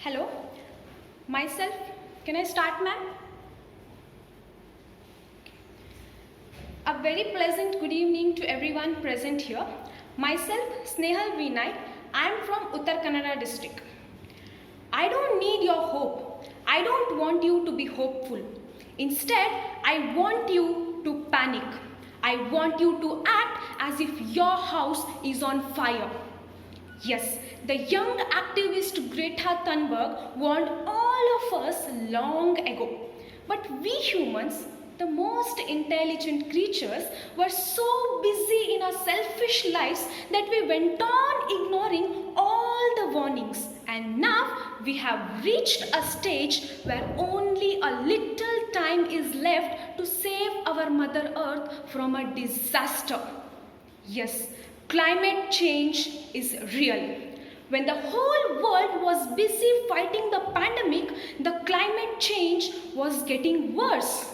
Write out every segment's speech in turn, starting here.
Hello, myself. Can I start, ma'am? A very pleasant good evening to everyone present here. Myself, Snehal Naik. I am from Uttar Kannada district. I don't need your hope. I don't want you to be hopeful. Instead, I want you to panic. I want you to act as if your house is on fire. Yes, the young activist Greta Thunberg warned all of us long ago. But we humans, the most intelligent creatures, were so busy in our selfish lives that we went on ignoring all the warnings. And now we have reached a stage where only a little time is left to save our Mother Earth from a disaster. Yes, climate change is real. When the whole world was busy fighting the pandemic, the climate change was getting worse.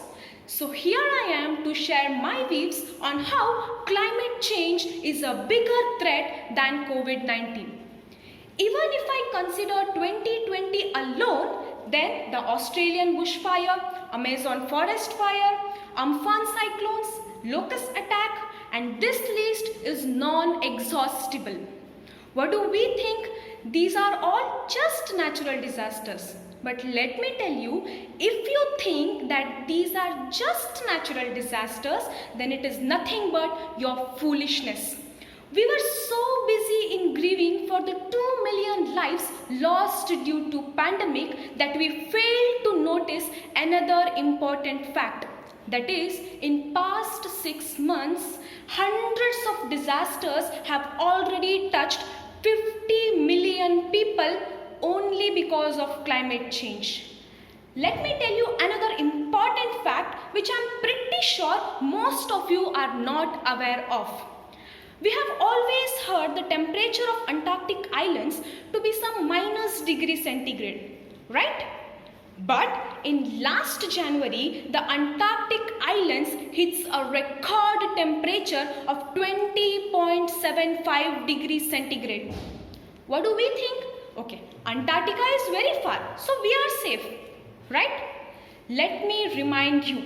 So here I am to share my views on how climate change is a bigger threat than COVID-19. Even if I consider 2020 alone, then the Australian bushfire, Amazon forest fire, Amphan cyclones, locust attack, and this list is non-exhaustible. What do we think? These are all just natural disasters. But let me tell you, if you think that these are just natural disasters, then it is nothing but your foolishness. We were so busy in grieving for the 2 million lives lost due to pandemic that we failed to notice another important fact. That is, in past 6 months, hundreds of disasters have already touched 50 million people only because of climate change. Let me tell you another important fact which I'm pretty sure most of you are not aware of. We have always heard the temperature of Antarctic islands to be some -degree centigrade, right? But in last January, the Antarctic islands hits a record temperature of 20.75 degrees centigrade. What do we think? Okay, Antarctica is very far, so we are safe, right? Let me remind you,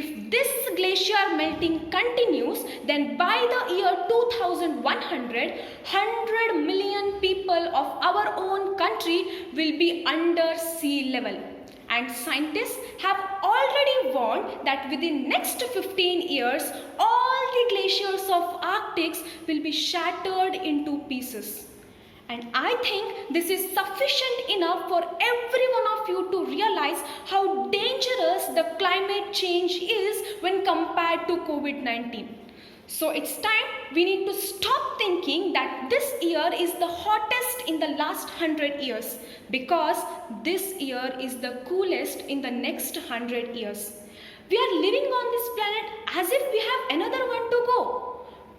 if this glacier melting continues, then by the year 2100, 100 million people of our own country will be under sea level. And scientists have already warned that within next 15 years, all the glaciers of Arctic will be shattered into pieces. And I think this is sufficient enough for every one of you to realize how dangerous the climate change is when compared to COVID-19. So it's time we need to stop thinking that this year is the hottest in the last 100 years, because this year is the coolest in the next 100 years. We are living on this planet as if we have another one to go.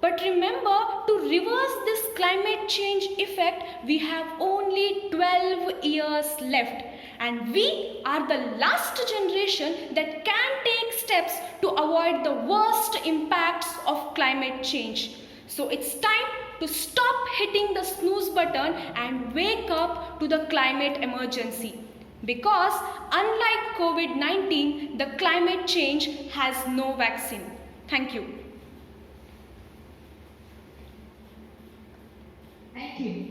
But remember, to reverse this climate change effect, we have only 12 years left. And we are the last generation that can take steps to avoid the worst impacts of climate change. So it's time to stop hitting the snooze button and wake up to the climate emergency. Because unlike COVID-19, the climate change has no vaccine. Thank you. Thank you.